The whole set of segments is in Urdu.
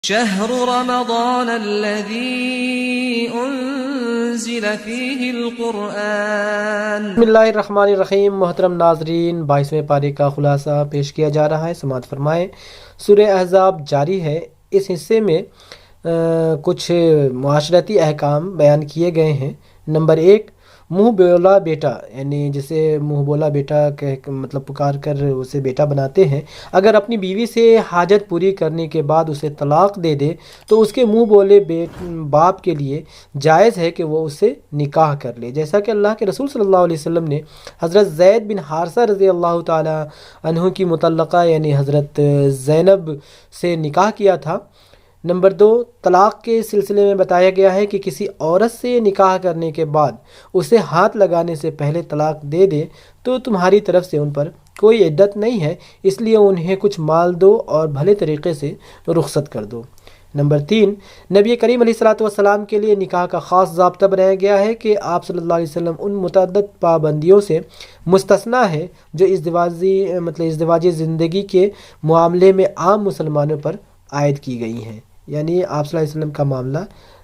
شهر رمضان الذي انزل فيه القرآن۔ بسم اللہ الرحمن الرحیم۔ محترم ناظرین، 22ویں پارے کا خلاصہ پیش کیا جا رہا ہے، سماعت فرمائیں۔ سورہ احزاب جاری ہے۔ اس حصے میں کچھ معاشرتی احکام بیان کیے گئے ہیں۔ نمبر 1، منہ بولا بیٹا، یعنی جسے منہ بولا بیٹا مطلب پکار کر اسے بیٹا بناتے ہیں، اگر اپنی بیوی سے حاجت پوری کرنے کے بعد اسے طلاق دے دے تو اس کے منہ بولے باپ کے لیے جائز ہے کہ وہ اسے نکاح کر لے، جیسا کہ اللہ کے رسول صلی اللہ علیہ وسلم نے حضرت زید بن حارثہ رضی اللہ تعالی عنہ کی مطلقہ یعنی حضرت زینب سے نکاح کیا تھا۔ نمبر 2، طلاق کے سلسلے میں بتایا گیا ہے کہ کسی عورت سے نکاح کرنے کے بعد اسے ہاتھ لگانے سے پہلے طلاق دے دے تو تمہاری طرف سے ان پر کوئی عدت نہیں ہے، اس لیے انہیں کچھ مال دو اور بھلے طریقے سے رخصت کر دو۔ نمبر 3، نبی کریم علیہ الصلوۃ والسلام کے لیے نکاح کا خاص ضابطہ بنایا گیا ہے کہ آپ صلی اللہ علیہ وسلم ان متعدد پابندیوں سے مستثنیٰ ہے جو ازدواجی زندگی کے معاملے میں عام مسلمانوں پر عائد کی گئی ہیں، یعنی آپ صلی اللہ علیہ وسلم کا معاملہ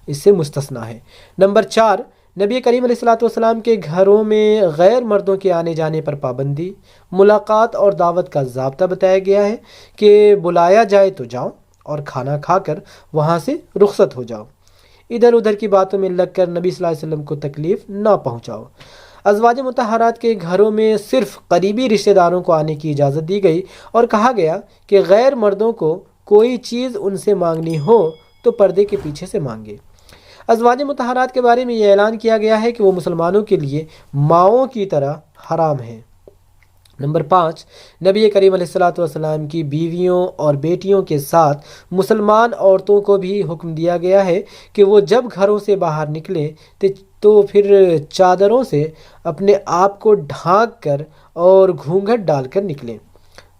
اس سے مستثنیٰ ہے۔ نمبر 4، نبی کریم علیہ الصلوۃ والسلام کے گھروں میں غیر مردوں کے آنے جانے پر پابندی، ملاقات اور دعوت کا ضابطہ بتایا گیا ہے کہ بلایا جائے تو جاؤ اور کھانا کھا کر وہاں سے رخصت ہو جاؤ، ادھر ادھر کی باتوں میں لگ کر نبی صلی اللہ علیہ وسلم کو تکلیف نہ پہنچاؤ۔ ازواج مطہرات کے گھروں میں صرف قریبی رشتہ داروں کو آنے کی اجازت دی گئی اور کہا گیا کہ غیر مردوں کو کوئی چیز ان سے مانگنی ہو تو پردے کے پیچھے سے مانگے۔ ازواج مطہرات کے بارے میں یہ اعلان کیا گیا ہے کہ وہ مسلمانوں کے لیے ماؤں کی طرح حرام ہیں۔ نمبر 5، نبی کریم علیہ الصلوۃ والسلام کی بیویوں اور بیٹیوں کے ساتھ مسلمان عورتوں کو بھی حکم دیا گیا ہے کہ وہ جب گھروں سے باہر نکلیں تو پھر چادروں سے اپنے آپ کو ڈھانک کر اور گھونگھٹ ڈال کر نکلیں۔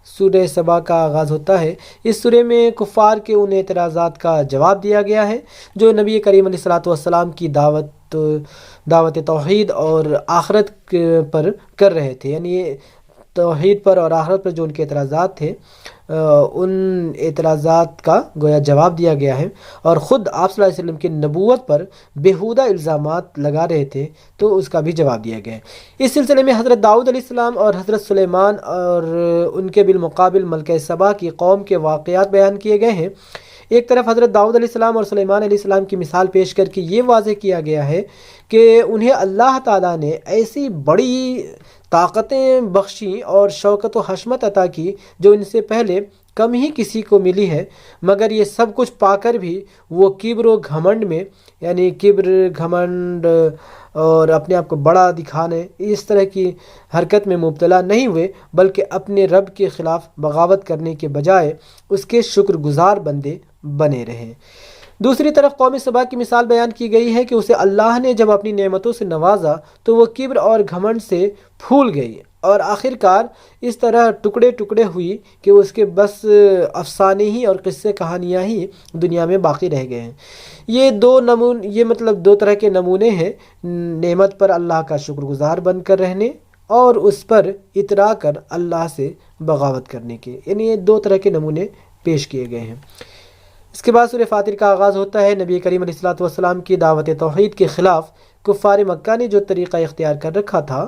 سورہ سبا کا آغاز ہوتا ہے۔ اس سورہ میں کفار کے ان اعتراضات کا جواب دیا گیا ہے جو نبی کریم علیہ الصلوۃ والسلام کی دعوت توحید اور آخرت پر کر رہے تھے، یعنی توحید پر اور آخرت پر جو ان کے اعتراضات تھے ان اعتراضات کا گویا جواب دیا گیا ہے، اور خود آپ صلی اللہ علیہ وسلم کی نبوت پر بیہودہ الزامات لگا رہے تھے تو اس کا بھی جواب دیا گیا ہے۔ اس سلسلے میں حضرت داؤد علیہ السلام اور حضرت سلیمان اور ان کے بالمقابل ملکہ سبا کی قوم کے واقعات بیان کیے گئے ہیں۔ ایک طرف حضرت داؤد علیہ السلام اور سلیمان علیہ السلام کی مثال پیش کر کے یہ واضح کیا گیا ہے کہ انہیں اللہ تعالیٰ نے ایسی بڑی طاقتیں بخشیں اور شوکت و حشمت عطا کی جو ان سے پہلے کم ہی کسی کو ملی ہے، مگر یہ سب کچھ پا کر بھی وہ کبر و گھمنڈ میں، یعنی کبر، گھمنڈ اور اپنے آپ کو بڑا دکھانے اس طرح کی حرکت میں مبتلا نہیں ہوئے، بلکہ اپنے رب کے خلاف بغاوت کرنے کے بجائے اس کے شکر گزار بندے بنے رہے۔ دوسری طرف قوم سبا کی مثال بیان کی گئی ہے کہ اسے اللہ نے جب اپنی نعمتوں سے نوازا تو وہ کبر اور گھمنڈ سے پھول گئی اور آخرکار اس طرح ٹکڑے ٹکڑے ہوئی کہ اس کے بس افسانے ہی اور قصے کہانیاں ہی دنیا میں باقی رہ گئے ہیں۔ یہ دو طرح کے نمونے ہیں، نعمت پر اللہ کا شکر گزار بن کر رہنے اور اس پر اترا کر اللہ سے بغاوت کرنے کے، یعنی یہ دو طرح کے نمونے پیش کیے گئے ہیں۔ اس کے بعد سورہ فاطر کا آغاز ہوتا ہے۔ نبی کریم علیہ الصلوۃ والسلام کی دعوت توحید کے خلاف کفار مکہ نے جو طریقہ اختیار کر رکھا تھا،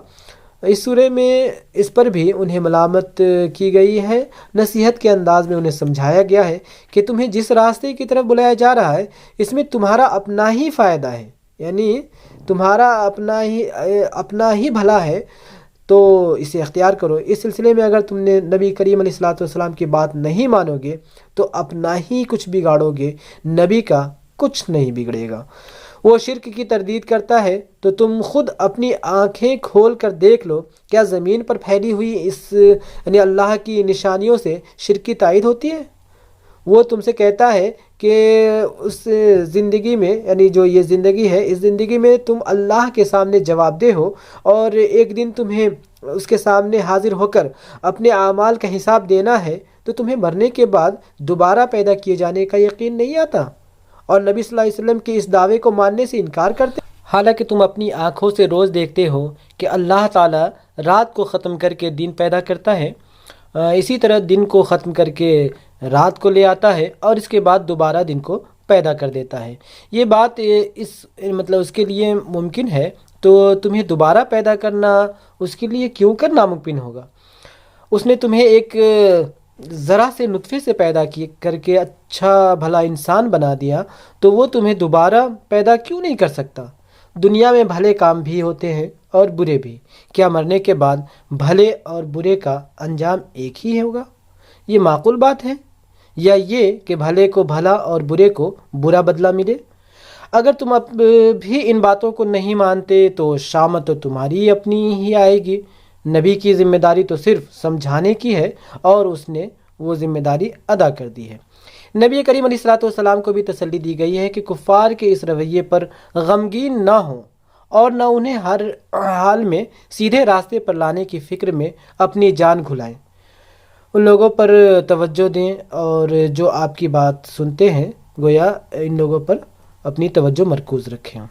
اس سورہ میں اس پر بھی انہیں ملامت کی گئی ہے۔ نصیحت کے انداز میں انہیں سمجھایا گیا ہے کہ تمہیں جس راستے کی طرف بلایا جا رہا ہے اس میں تمہارا اپنا ہی فائدہ ہے، یعنی تمہارا اپنا ہی بھلا ہے، تو اسے اختیار کرو۔ اس سلسلے میں اگر تم نے نبی کریم علیہ الصلوۃ والسلام کی بات نہیں مانو گے تو اپنا ہی کچھ بگاڑو گے، نبی کا کچھ نہیں بگڑے گا۔ وہ شرک کی تردید کرتا ہے تو تم خود اپنی آنکھیں کھول کر دیکھ لو، کیا زمین پر پھیلی ہوئی یعنی اللہ کی نشانیوں سے شرک کی تائید ہوتی ہے؟ وہ تم سے کہتا ہے کہ اس زندگی میں، یعنی جو یہ زندگی ہے، اس زندگی میں تم اللہ کے سامنے جواب دہ ہو اور ایک دن تمہیں اس کے سامنے حاضر ہو کر اپنے اعمال کا حساب دینا ہے، تو تمہیں مرنے کے بعد دوبارہ پیدا کیے جانے کا یقین نہیں آتا اور نبی صلی اللہ علیہ وسلم کے اس دعوے کو ماننے سے انکار کرتے، حالانکہ تم اپنی آنکھوں سے روز دیکھتے ہو کہ اللہ تعالیٰ رات کو ختم کر کے دن پیدا کرتا ہے، اسی طرح دن کو ختم کر کے رات کو لے آتا ہے اور اس کے بعد دوبارہ دن کو پیدا کر دیتا ہے۔ یہ بات اس کے لیے ممکن ہے، تو تمہیں دوبارہ پیدا کرنا اس کے لیے کیوں کر ناممکن ہوگا؟ اس نے تمہیں ایک ذرا سے نطفے سے پیدا کر کے اچھا بھلا انسان بنا دیا، تو وہ تمہیں دوبارہ پیدا کیوں نہیں کر سکتا؟ دنیا میں بھلے کام بھی ہوتے ہیں اور برے بھی، کیا مرنے کے بعد بھلے اور برے کا انجام ایک ہی ہوگا؟ یہ معقول بات ہے؟ یا یہ کہ بھلے کو بھلا اور برے کو برا بدلہ ملے؟ اگر تم اب بھی ان باتوں کو نہیں مانتے تو شامت تو تمہاری اپنی ہی آئے گی۔ نبی کی ذمہ داری تو صرف سمجھانے کی ہے، اور اس نے وہ ذمہ داری ادا کر دی ہے۔ نبی کریم علیہ الصلوۃ والسلام کو بھی تسلی دی گئی ہے کہ کفار کے اس رویے پر غمگین نہ ہوں اور نہ انہیں ہر حال میں سیدھے راستے پر لانے کی فکر میں اپنی جان گھلائیں۔ ان لوگوں پر توجہ دیں اور جو آپ کی بات سنتے ہیں، گویا ان لوگوں پر اپنی توجہ مرکوز رکھیں۔